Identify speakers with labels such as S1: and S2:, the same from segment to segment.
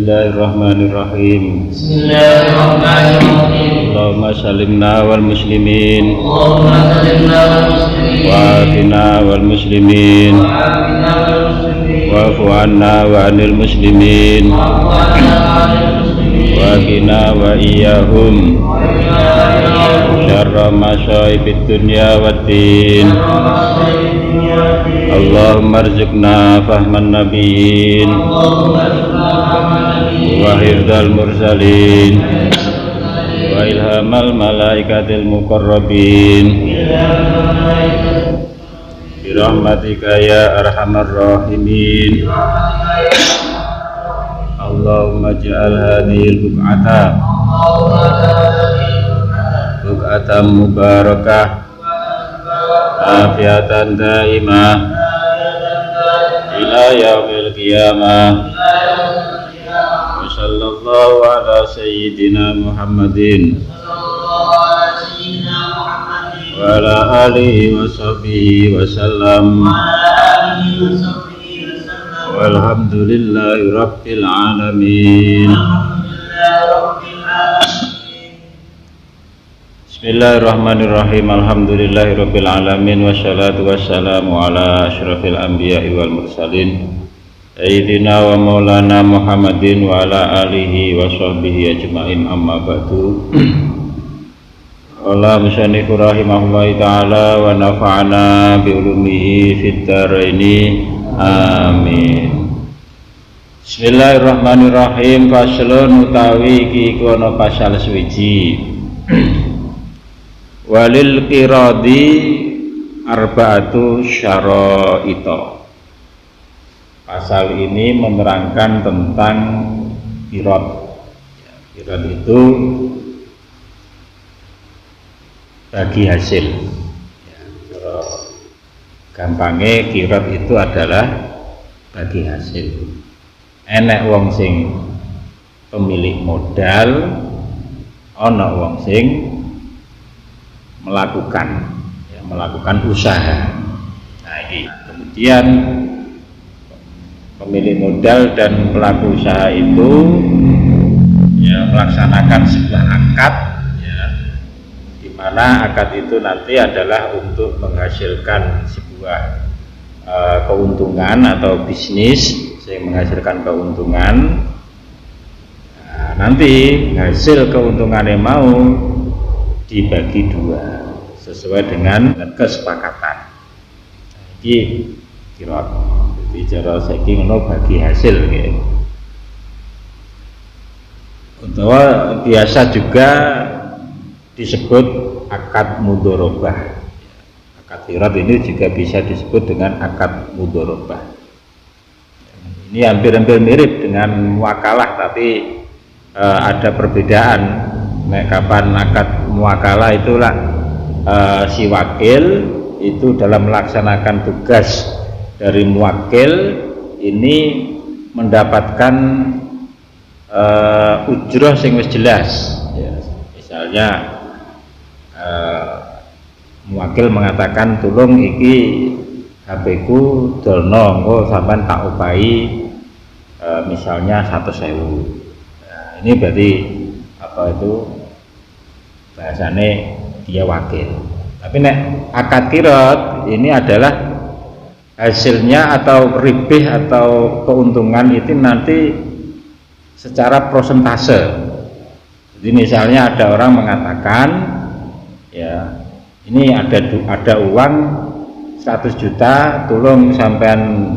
S1: Bismillahirrahmanirrahim.
S2: Bismillahirrahmanirrahim.
S1: Allahumma salimna wal muslimin
S2: Allahumma salimna wal muslimin
S1: wa afina wal muslimin
S2: wa afina wal muslimin
S1: wa afu anna wa anil muslimin
S2: wa afu anna wa anil muslimin
S1: wa qina wa iyyahum
S2: wa qina wa iyyahum
S1: syarra masaibid dunya waddin. Allahumma arzuqna fahman nabiyyin wa hifdzal mursalin wa ilhamal malaikatil muqarrabin bi rahmatika ya arhamar rahimin. Allahumma ja'al hadhil buq'atan mubarakah afiatan daimah ila yaumil qiyamah. Wa sallallahu ala sayyidina Muhammadin wa ala alihi wa sahbihi wa sallam. Walhamdulillahi rabbil alamin. Bismillahirrahmanirrahim. Alhamdulillahirabbil alamin wassalatu wassalamu ala asyrafil anbiya'i wal mursalin sayyidina wa maulana Muhammadin wa ala alihi wa sahbihi ajmain, amma ba'du. Allah musannifu rahimahullahi ta'ala wa nafa'ana bi ulumihi fid dharaini amin. Bismillahirrahmanirrahim. Faslun utawi iki kono pasal suwiji. Walil qiradi arba'atu syara'ita. Pasal ini menerangkan tentang qirad. Qirad itu bagi hasil. Gampangnya qirad itu adalah bagi hasil. Enek wong sing pemilik modal, ana wong sing melakukan usaha. Nah, ini kemudian pemilik modal dan pelaku usaha itu melaksanakan sebuah akad, di mana akad itu nanti adalah untuk menghasilkan sebuah keuntungan atau bisnis yang menghasilkan keuntungan. Nah, nanti hasil keuntungannya mau dibagi dua sesuai dengan kesepakatan. Iki kira bicara saiki ngono bagi hasil gitu. Untuk biasa juga disebut akad mudharabah. Akad qirad ini juga bisa disebut dengan akad mudharabah. Ini hampir-hampir mirip dengan muakalah, tapi ada perbedaan. Nek kapan akad muakalah itulah si wakil itu dalam melaksanakan tugas dari muwakil ini mendapatkan ujroh sing wis jelas. Misalnya muwakil mengatakan tolong iki HP ku dolno engko sampean tak upahi misalnya 100.000. Nah, ini berarti apa itu bahasane dia wakil. Tapi nek akad qirad ini adalah hasilnya atau ribih atau keuntungan itu nanti secara prosentase. Jadi misalnya ada orang mengatakan ya ini ada uang 100 juta, tolong sampean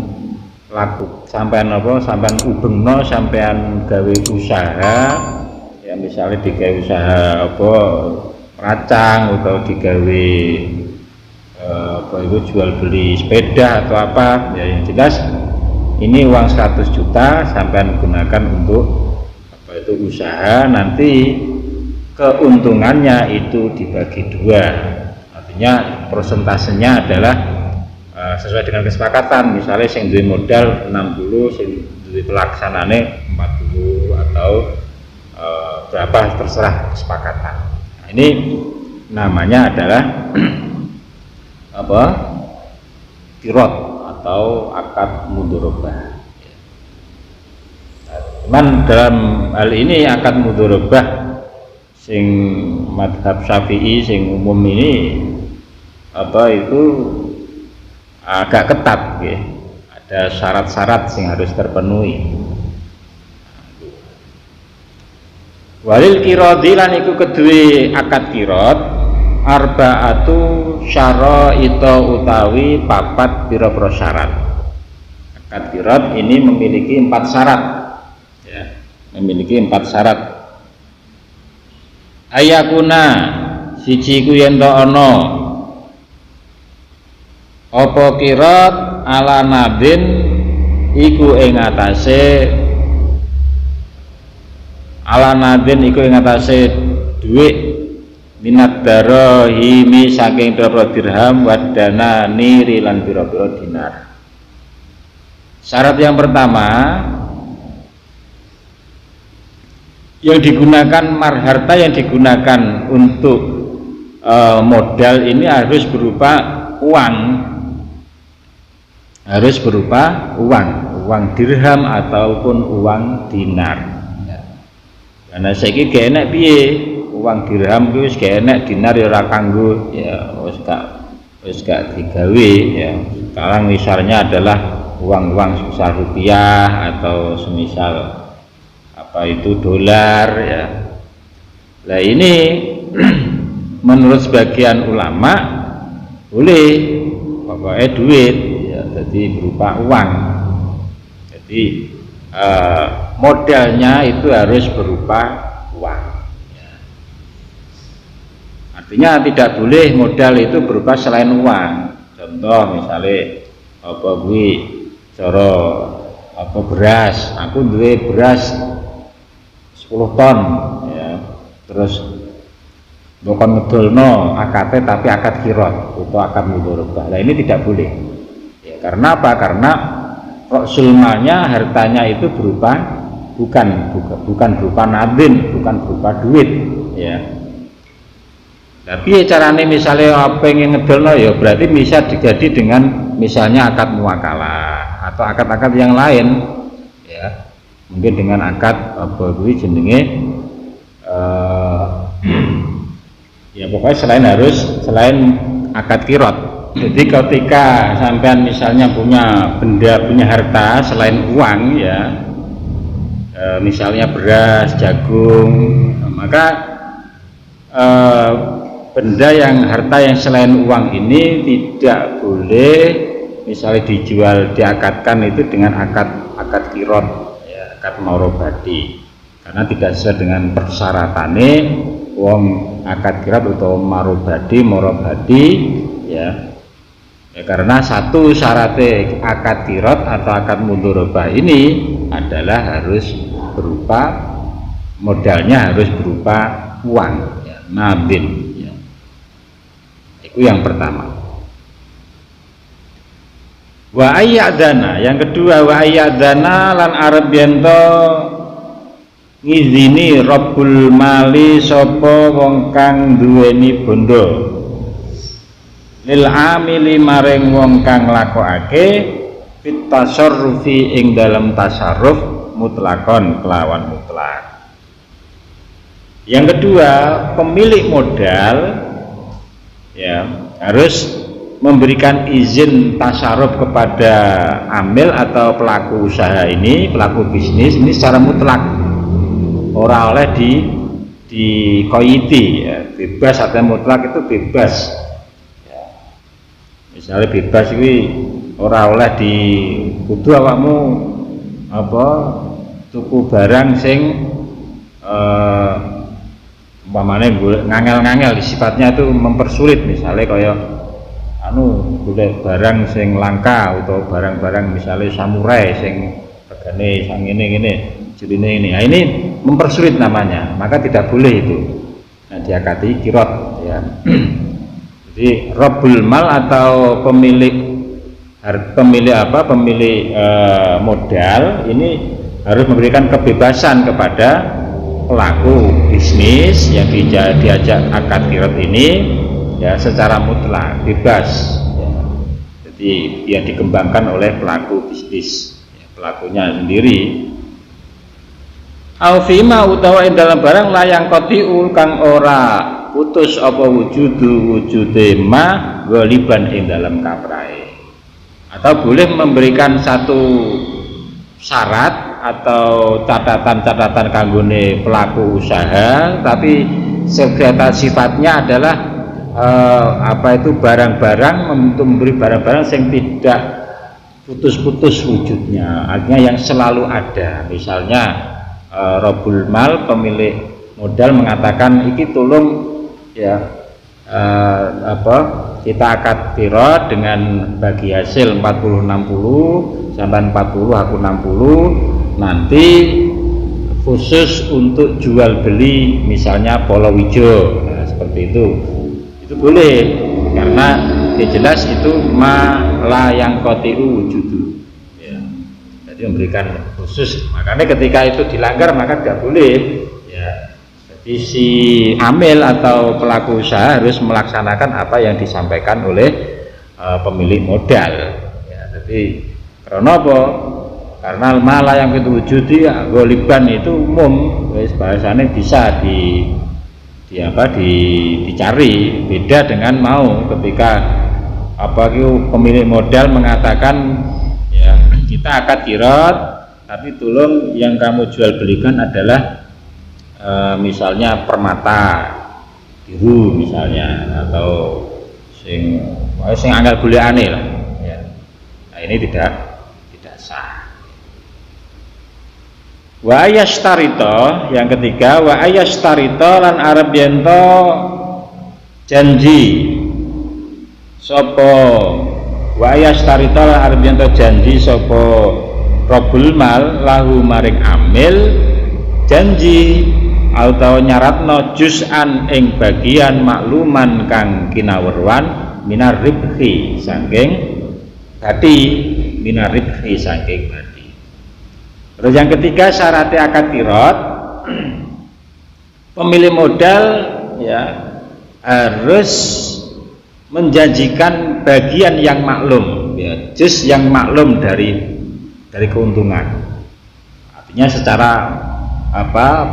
S1: laku, sampean ubengno, sampean gawe usaha. Ya misalnya digawe usaha apa meracang atau digawe apa itu jual beli sepeda atau apa ya, yang jelas ini uang 100 juta sampean gunakan untuk apa itu usaha, nanti keuntungannya itu dibagi dua, artinya persentasenya adalah sesuai dengan kesepakatan. Misalnya sing duwe modal 60, sing duwe pelaksanane 40 atau berapa terserah kesepakatan. Nah, ini namanya adalah apa? Qirad atau akad mudharabah. Cuman dalam hal ini akad mudharabah sing madhab Syafi'i sing umum ini itu agak ketat ya. Ada syarat-syarat sing harus terpenuhi. Walil qiradi lan iku kedue akad qirad arba'atu syara'ita utawi papat pira-pira syarat. Akad qirad ini memiliki 4 syarat ya, memiliki 4 syarat. Ayakuna siji ku yen to ana apa qirad ala nadin iku ing atase ala nadin iku ing atase dhuwit minat darahimi saking pira-pira dirham wadana niri lan pira-pira dinar. Syarat yang pertama yang digunakan harta yang digunakan untuk modal ini harus berupa uang, harus berupa uang dirham ataupun uang dinar. Karena saiki gak enak piye uang dirham ku wis gak enak, dinar ya ora kanggo ya wis gak digawe ya. Sekarang misalnya adalah uang-uang sebesar rupiah atau semisal apa itu dolar ya. Nah ini menurut sebagian ulama boleh pokoknya duit ya, jadi berupa uang. Jadi modalnya itu harus berupa uang ya. Artinya tidak boleh modal itu berupa selain uang. Contoh misalnya apa gue cara apa beras, aku duwe beras 10 ton ya, terus bukan ngedolno akad tapi akad qirad atau akad mudharabah. Nah ini tidak boleh ya, karena apa? Karena ra'sul malnya hartanya itu berupa bukan berupa nadin, bukan berupa duit ya. Tapi carane misalnya pengen ngedolno ya berarti bisa diganti dengan misalnya akad muwakalah atau akad-akad yang lain ya. Mungkin dengan akad apa kuwi jenenge ya pokoknya selain akad qirad. Jadi ketika sampean misalnya punya harta selain uang ya, misalnya beras, jagung, maka harta yang selain uang ini tidak boleh misalnya dijual, diakadkan itu dengan akad qirad ya, akad marobadi, karena tidak sesuai dengan persyaratannya wong akad qirad atau marobadi ya. Ya, karena satu syaratnya akad qirad atau akad mudharabah ini adalah harus berupa modalnya harus berupa uang ya, nabin ya. Itu yang pertama. Wa ayyadana, yang kedua wa ayyadana lan arep yento ngizini rabbul mali sapa wong kang duweni bondo lil amili maring wong kang lakokake fit tasarrufi ing dalam tasarruf mutlakon kelawan mutlak. Yang kedua, pemilik modal ya harus memberikan izin tasarruf kepada amil atau pelaku usaha ini, pelaku bisnis ini secara mutlak, ora oleh di koiti ya, bebas atau mutlak itu bebas. Misalnya bebas iki ora oleh di kudu awakmu apa tuku barang sing umpamane ngangel-ngangel sifatnya itu mempersulit, misalnya kaya golek barang sing langka atau barang-barang misalnya samurai sing regane sang ngene jerine ini. Nah, ini mempersulit namanya, maka tidak boleh itu. Nah, diakati qirad ya. Jadi rabbul mal atau pemilik modal ini harus memberikan kebebasan kepada pelaku bisnis yang diajak akad qirad ini ya secara mutlak bebas ya. Jadi dia dikembangkan oleh pelaku bisnis ya, pelakunya sendiri au fima utawa ing dalam barang layang kotiul kang ora putus apa wujude ma ghaliban ing dalam kaprae. Atau boleh memberikan satu syarat atau catatan-catatan kanggone pelaku usaha, tapi sifatnya adalah barang-barang, untuk memberi barang-barang yang tidak putus-putus wujudnya, artinya yang selalu ada. Misalnya Robul Mal, pemilik modal mengatakan iki tolong ya kita akad qirad dengan bagi hasil 40-60, sampai 40 aku 60, nanti khusus untuk jual beli misalnya Polowijo, nah, seperti itu boleh, karena jelas itu ma la yang kotiu wujudu ya. Jadi memberikan khusus, makanya ketika itu dilanggar maka tidak boleh ya. Jadi si amil atau pelaku usaha harus melaksanakan apa yang disampaikan oleh pemilik modal ya. Jadi karena apa? Karena malah yang itu wujudi goliban itu umum, bahasanya bisa dicari. Beda dengan mau ketika pemilik modal mengatakan ya kita akad qirad, tapi tolong yang kamu jual belikan adalah misalnya permata biru misalnya, atau sing angel golekane lah ya. Nah ini tidak sah. Wa ayastarito, yang ketiga, wa ayastarito lan arep yento janji sapa, wa ayastarito lan arep yento janji sapa Robul Mal lahu maring amil, janji atau nyaratno juz'an ing bagian makluman kang kinawruan minar ribhi saking bati, minar ribhi saking bati. Terus yang ketiga syaratnya akad qirad, pemilik modal ya harus menjanjikan bagian yang maklum ya, juz yang maklum dari keuntungan, artinya secara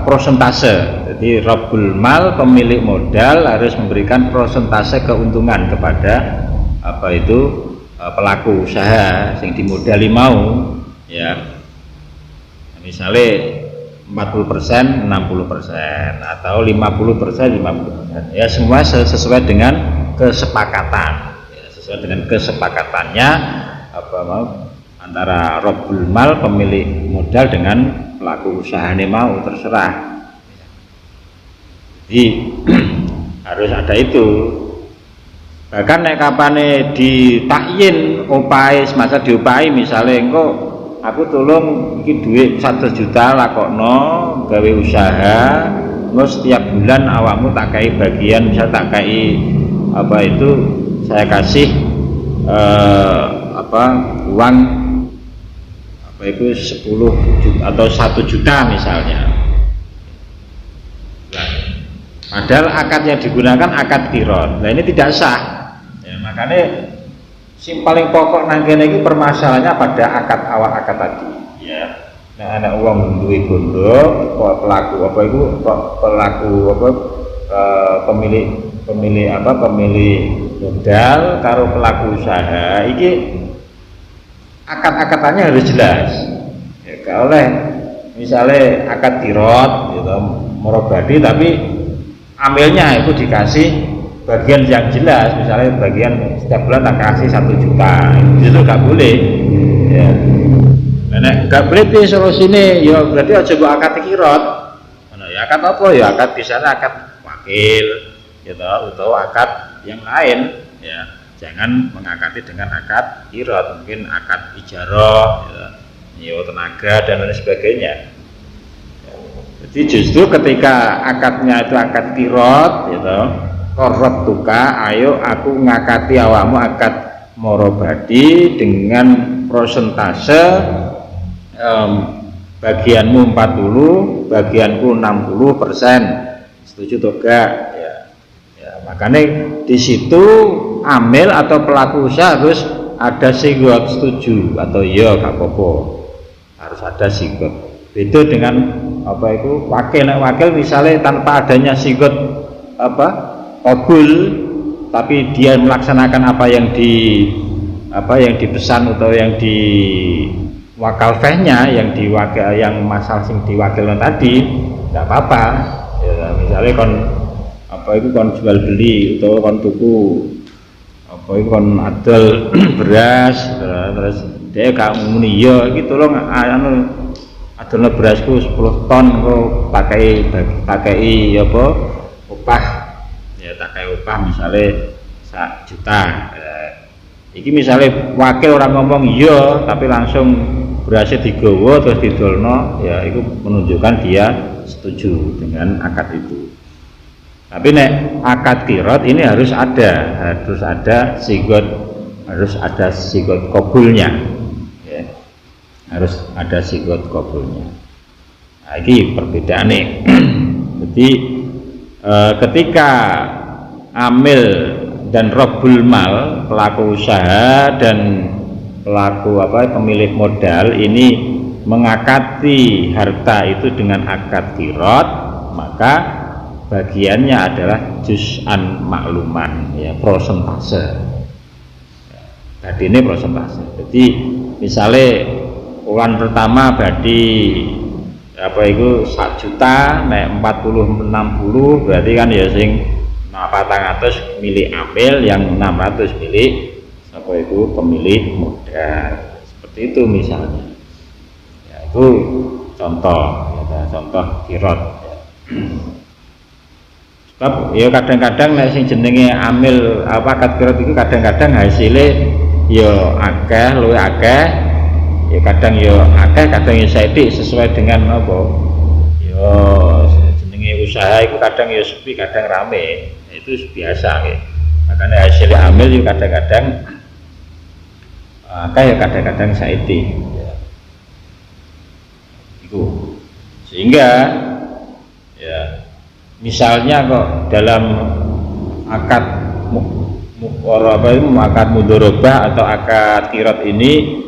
S1: prosentase. Jadi Robul Mal, pemilik modal, harus memberikan prosentase keuntungan kepada pelaku usaha yang dimodali mau ya. Misalnya 40%, 60% atau 50%, 50%. Ya semua sesuai dengan kesepakatan. Ya, sesuai dengan kesepakatannya antara Robul Mal, pemilik modal, dengan pelaku usahanya mau, terserah. Jadi harus ada itu. Bahkan nek kapane ditakyin opahe, semasa diopahi misalnya engko aku tolong iki duit 100 juta lakokno gawe usaha, terus setiap bulan awakmu tak kai bagian, misal tak kai saya kasih uang 10 juta atau 1 juta misalnya. Nah, padahal akad yang digunakan akad qirad. Nah ini tidak sah. Ya, makanya paling pokok nangkene iki permasalahannya pada akad awal akad tadi. Ya. Nah anak uang duwe bondo, pemilik modal karo pelaku usaha iki akad-akadannya harus jelas ya. Oleh misalnya akad qirad gitu, morobadi, tapi amilnya itu dikasih bagian yang jelas, misalnya bagian setiap bulan tak kasih 1 juta, itu gak boleh ya. Nah gak boleh di sini ya, berarti aja buat akad qirad. Ya akad apa ya, akad misalnya akad wakil gitu, atau akad yang lain ya. Jangan mengakati dengan akad qirad, mungkin akad ijarah, nyewa tenaga dan lain sebagainya. Jadi justru ketika akadnya itu akad qirad, korot tuka, ayo aku ngakati awakmu akad morobadi dengan prosentase bagianmu 40, bagianku 60%, setuju atau enggak? Ya, makanya di situ amil atau pelaku usaha harus ada sigot setuju atau iya gak apa-apa, harus ada sigot. Beda dengan apa itu wakil. Nek wakil misalnya tanpa adanya sigot apa qabul, tapi dia melaksanakan apa yang dipesan atau yang di wakal fehnya, yang diwakil, yang masalah sing diwakilkan tadi, tidak apa-apa. Ya, misalnya kon apa itu kon jual beli atau kon tuku apa itu kon adol beras, terus dia gak muni ya iki tolong anu adolno berasku 10 ton kok pakai apa upah, ya pakai upah misalnya 1 juta. Iki misalnya wakil orang ngomong iya tapi langsung berasnya digowo terus didolno, ya itu menunjukkan dia setuju dengan akad itu. Tapi nek akad qirad ini harus ada sigot qabulnya, ya. Harus ada sigot qabulnya. Nah, ini perbedaannya. Jadi ketika amil dan robbul mal, pelaku usaha dan pelaku pemilik modal ini mengakati harta itu dengan akad qirad, maka bagiannya adalah juz'an makluman, ya, prosentase. Tadi ini prosentase. Jadi misalnya bulan pertama berarti apa itu 1 juta, nek 40 60 berarti kan ya sing 400 milik amil, yang 600 milik apa itu pemilik modal. Seperti itu misalnya. Ya, itu contoh, ya, contoh qirad. Ya. Sebab ya kadang-kadang nek sing jenenge amil akad qirad itu kadang-kadang hasilnya ya akeh, luwih akeh. Ya kadang ya akeh, kadang ya sithik sesuai dengan apa. Ya jenenge usaha itu kadang ya sepi, kadang rame. Itu biasa ya. Makanya hasil amil itu kadang-kadang akeh, ya kadang-kadang sithik. Ya. Itu. Sehingga ya misalnya kok dalam akad akad mudharabah atau akad qirad ini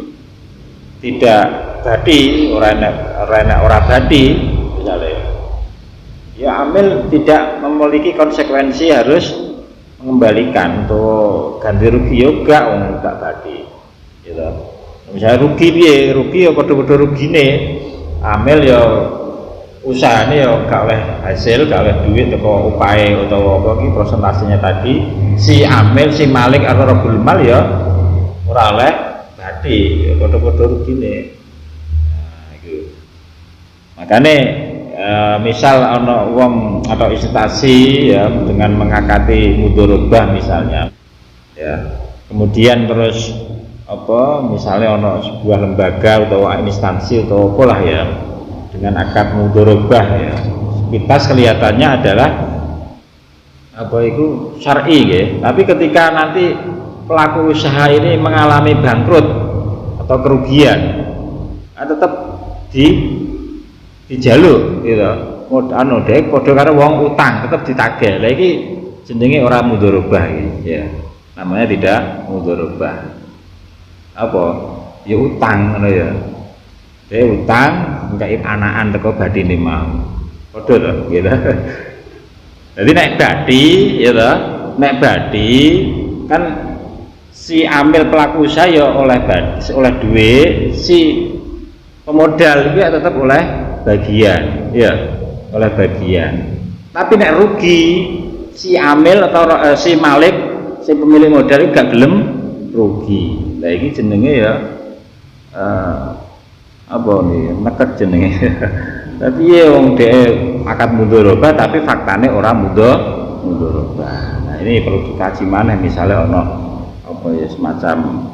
S1: tidak badi, ora badi misalnya, ya amil tidak memiliki konsekuensi harus mengembalikan atau ganti rugi yoga enggak badi gitu. Misalnya rugi piye, rugi ya padha-padha rugine, amil ya usahane ya gak oleh hasil, gak oleh duit teko upahe utawa apa iki persentasenya tadi, si amil si malik atau robul mal ya ora oleh badi, ya padha-padha rugine. Nah iku. Makane misal ana wong atau instansi ya dengan mengakati mudharabah misalnya. Ya. Kemudian terus apa misalnya ana sebuah lembaga atau instansi atau apalah ya dengan akad mudharabah, ya sepintas kelihatannya adalah apa itu syar'i ya, tapi ketika nanti pelaku usaha ini mengalami bangkrut atau kerugian, tetap dijaluk gitu. Anu dek padha karo wong utang tetap ditagih. Lah iki jenenge ora mudharabah iki ya. Namanya tidak mudharabah. Apa? Ya utang ngono ya. Utang nggaib anakan teko badine mau. Padha to, gitu. Jadi nek badi, ya to, nek badi kan si amil pelaku usaha ya oleh duit, si pemodal juga tetap oleh bagian, ya, oleh bagian. Tapi nek rugi si amil atau si malik, si pemilik modal itu gak gelem rugi. Lah iki jenenge ya apa nih nekek jenenge. Tapi ya wong dhek akad mudharabah tapi faktane ora mudharabah. Nah ini perlu dikaji maneh, misalnya ono apa ya semacam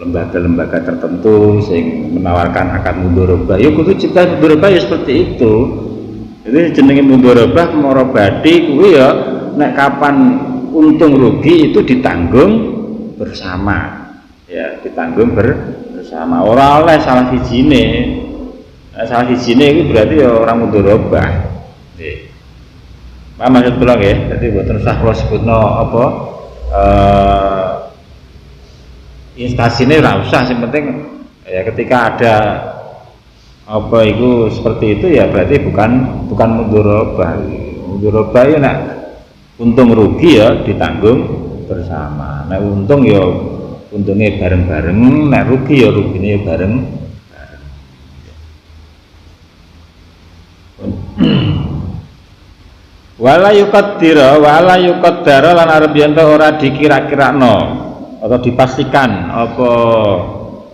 S1: lembaga-lembaga tertentu sing menawarkan akad mudharabah. Ya kudu cipta mudharabah ya seperti itu. Jadi jenenge mudharabah marabadi kuwi ya nek kapan untung rugi itu ditanggung bersama. Ya, ditanggung bersama. Ora oleh salah sijine. Nah, salah sijine itu berarti ya orang mudharabah. Nggih. Paham maksud kula nggih? Dadi mboten usah kula sebutno apa instasine ora usah, sing penting ya ketika ada apa itu seperti itu ya berarti bukan mudharabah. Mudharabah ya nak untung rugi ya ditanggung bersama. Nek untung ya untungnya bareng-bareng, nek rugi ya ruginya bareng. Wala yuqaddara lan arep yen ora dikira-kirakno atau dipastikan apa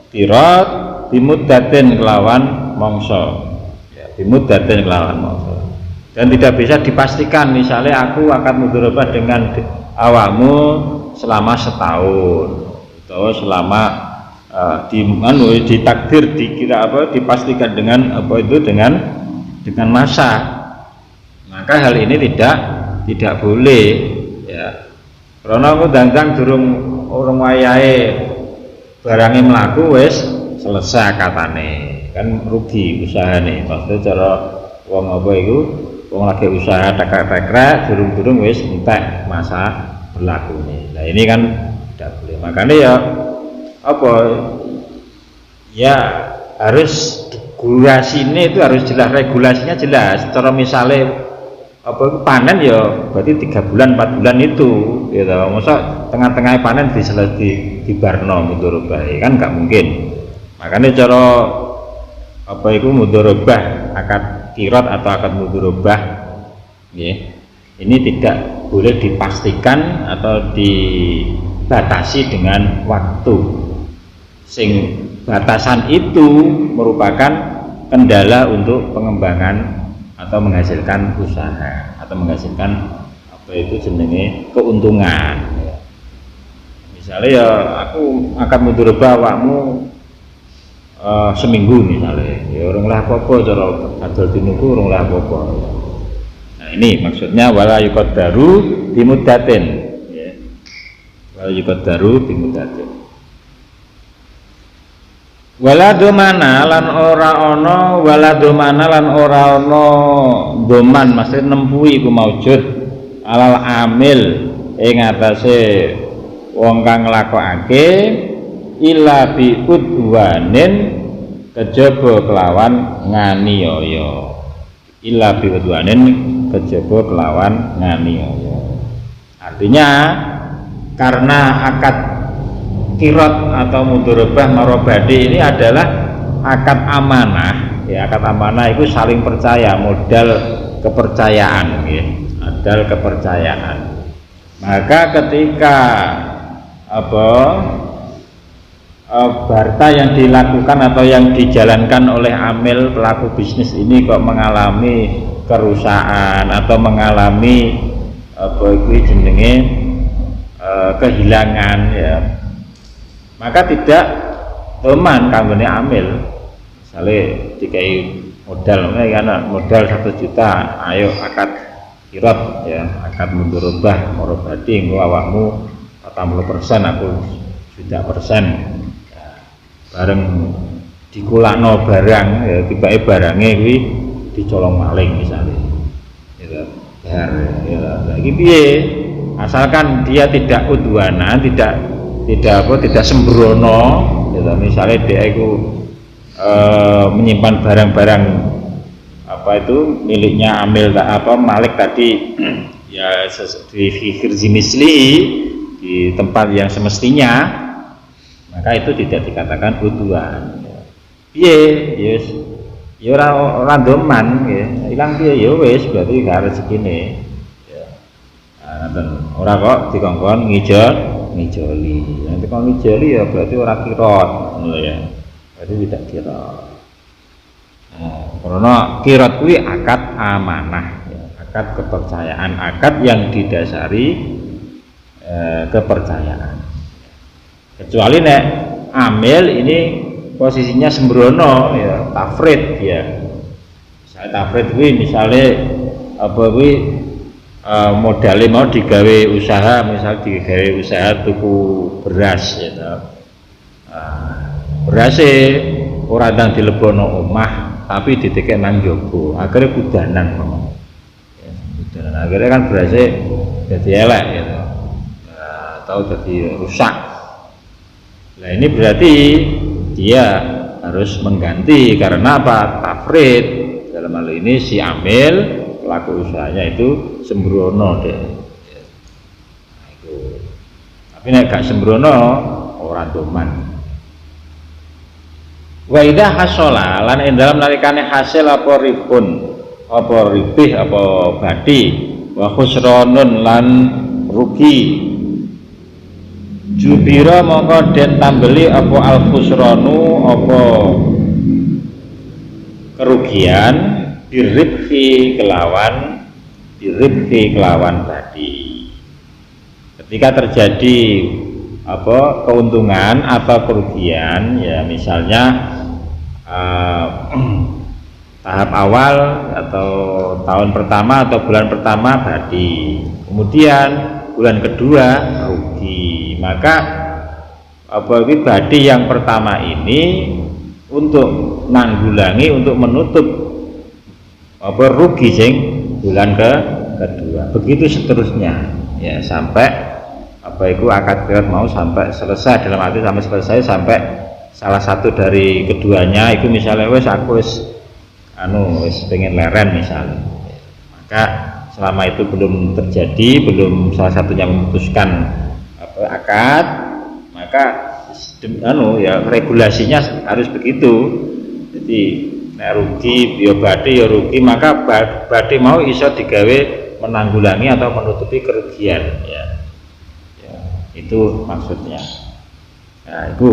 S1: qirat bimuddatin kelawan mangsa. Ya, bimuddatin kelawan mangsa. Dan tidak bisa dipastikan misalnya aku akan mudharabah dengan awakmu selama setahun atau selama ditakdir dikira apa dipastikan dengan apa itu dengan masa. Maka hal ini tidak boleh ya. Karena aku dandang durung urung wayahe barangnya mlaku wis selesai katane. Kan rugi usahane. Maksudnya cara wong apa iku wong lagi usaha tekrek-tekrek durung-durung wis entek masa berlakunya. Nah, ini kan tidak boleh. Makanya ya apa ya harus regulasinya itu harus jelas, regulasinya jelas. Cara misalnya apa panen ya berarti 3 bulan 4 bulan itu ya toh, masa tengah-tengah panen di barno mudharabah kan nggak mungkin. Makanya cara apa itu mudharabah akad qirat atau akad mudharabah ya, ini tidak boleh dipastikan atau dibatasi dengan waktu. Sing batasan itu merupakan kendala untuk pengembangan atau menghasilkan usaha atau menghasilkan apa itu jenenge keuntungan. Misalnya ya aku akan mudharabah awakmu seminggu misalnya, ya orang lah apa-apa cara adol dinuku orang lah apa-apa. Nah ini maksudnya wala yuqaddaru bimuddatin ya. Wala yuqaddaru bimuddatin. Wala domana lan ora ana doman maksud nempuhi iku maujud alal amil ing atase wong kang nglakokake illa bi udwanin kejaba kelawan nganiaya. Illa bi udwanin kejaba kelawan nganiaya. Artinya karena akad qirat atau mudharabah marobadi ini adalah akad amanah ya. Akad amanah itu saling percaya, modal kepercayaan ya, modal kepercayaan. Maka ketika harta yang dilakukan atau yang dijalankan oleh amil pelaku bisnis ini kok mengalami kerusakan atau mengalami jenenge kehilangan ya, maka tidak teman kanggone amil. Misalnya dikai modal karena modal 1 juta, ayo akad qirat ya, akad mudharabah marobadi engko awakmu 40%, aku sudah persen ya, bareng dikulakno barang ya, tibake barangnya kuwi dicolong maling misalnya ya, lagi piye asalkan dia tidak udwana, tidak sembrono gitu. Misalnya dia itu menyimpan barang-barang apa itu miliknya amil malik tadi ya di fikir misli di tempat yang semestinya, maka itu tidak dikatakan udwan. Piye yes ya ora doman ya, ilang piye ya wis berarti gak rezekine ya. Ora kok dikongkon ngijoli. Nanti kalau ngijoli ya berarti orang qirat, ya. Berarti tidak qirat. Nah, karena qirat kuwi akad amanah, ya. Akad kepercayaan, akad yang didasari kepercayaan. Kecuali nek amil ini posisinya sembrono, ya, tafrid, ya. Misalnya tafrid kuwi misalnya apa kuwi modalnya mau digawe usaha, misal digawe usaha tuku beras ya, berasnya orang yang dilebono omah tapi ditekek nang jogo akhirnya kudanan ya, kudanan akhirnya kan berasnya jadi elek gitu atau jadi rusak. Nah ini berarti dia harus mengganti. Karena apa? Tafrid. Dalam hal ini si amil pelaku usahanya itu sembrono deh. Nah, itu. Tapi nek gak sembrono ora doman. Wa idza hasala lan ing dalam nalikane hasil apa ribun, apa ribih, apa badi, wa khusranun lan rugi. Jubira mongko den tambeli apa al khusranu apa kerugian biribhi kelawan badi. Ketika terjadi apa keuntungan atau kerugian, ya misalnya tahap awal atau tahun pertama atau bulan pertama badi, kemudian bulan kedua rugi, maka apa badi yang pertama ini untuk nanggulangi, untuk menutup apa rugi sing bulan kedua, begitu seterusnya ya sampai apa itu akad qirat mau sampai selesai. Dalam arti sampai selesai sampai salah satu dari keduanya itu misalnya aku wis pengen leren misalnya, maka selama itu belum terjadi, belum salah satunya memutuskan apa akad, maka ya regulasinya harus begitu. Jadi nek rugi ya rugi, maka badi mau iso digawe menanggulangi atau menutupi kerugian ya. Itu maksudnya. Nah, itu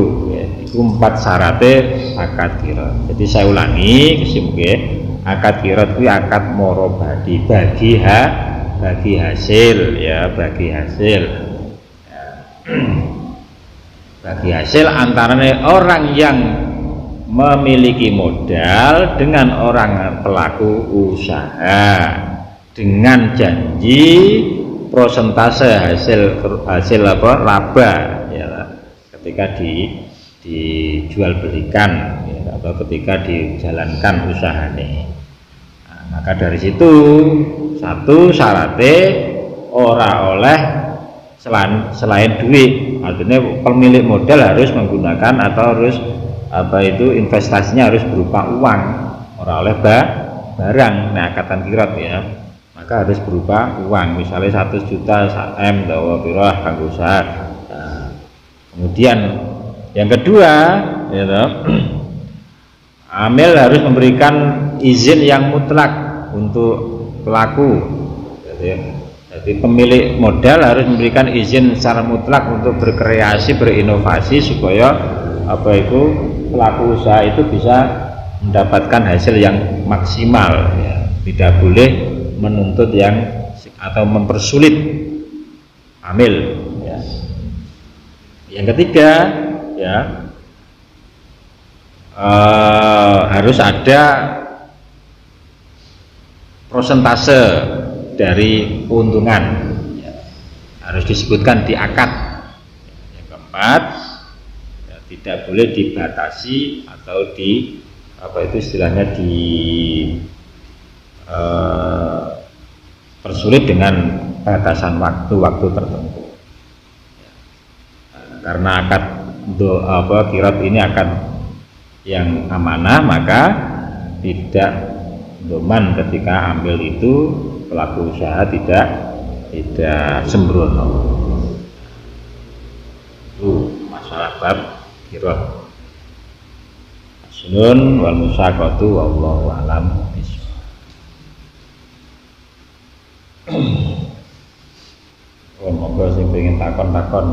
S1: 4 syaratnya akad qirat. Jadi saya ulangi kesimpulannya, akad qirat itu akad moro badi, bagi hasil ya, bagi hasil. Ya. Bagi hasil antaranya orang yang memiliki modal dengan orang pelaku usaha dengan janji prosentase hasil apa laba ya, ketika dijual belikan ya, atau ketika dijalankan usahanya. Nah, maka dari situ satu syaratnya ora oleh selain duit, artinya pemilik modal harus menggunakan atau harus apa itu investasinya harus berupa uang, ora oleh barang. Nah, akad qirat ya, maka harus berupa uang, misalnya 100 juta M dawa pirah kanggo usaha. Nah, kemudian yang kedua ya, amil harus memberikan izin yang mutlak untuk pelaku. Jadi pemilik modal harus memberikan izin secara mutlak untuk berkreasi, berinovasi supaya apa itu pelaku usaha itu bisa mendapatkan hasil yang maksimal ya. Tidak boleh menuntut yang atau mempersulit amil ya. Yang ketiga ya, harus ada prosentase dari keuntungan ya, harus disebutkan di akad. Yang keempat ya, tidak boleh dibatasi atau di apa itu istilahnya di persulit dengan batasan waktu tertentu ya. Karena akad qirat ini akad yang amanah, maka tidak doman ketika ambil itu pelaku usaha tidak sembrono. Itu masalah bab qirat. Sunun wal musaqatu wallahu alam bishawab. Oh, monggo sing pengen takon-takon.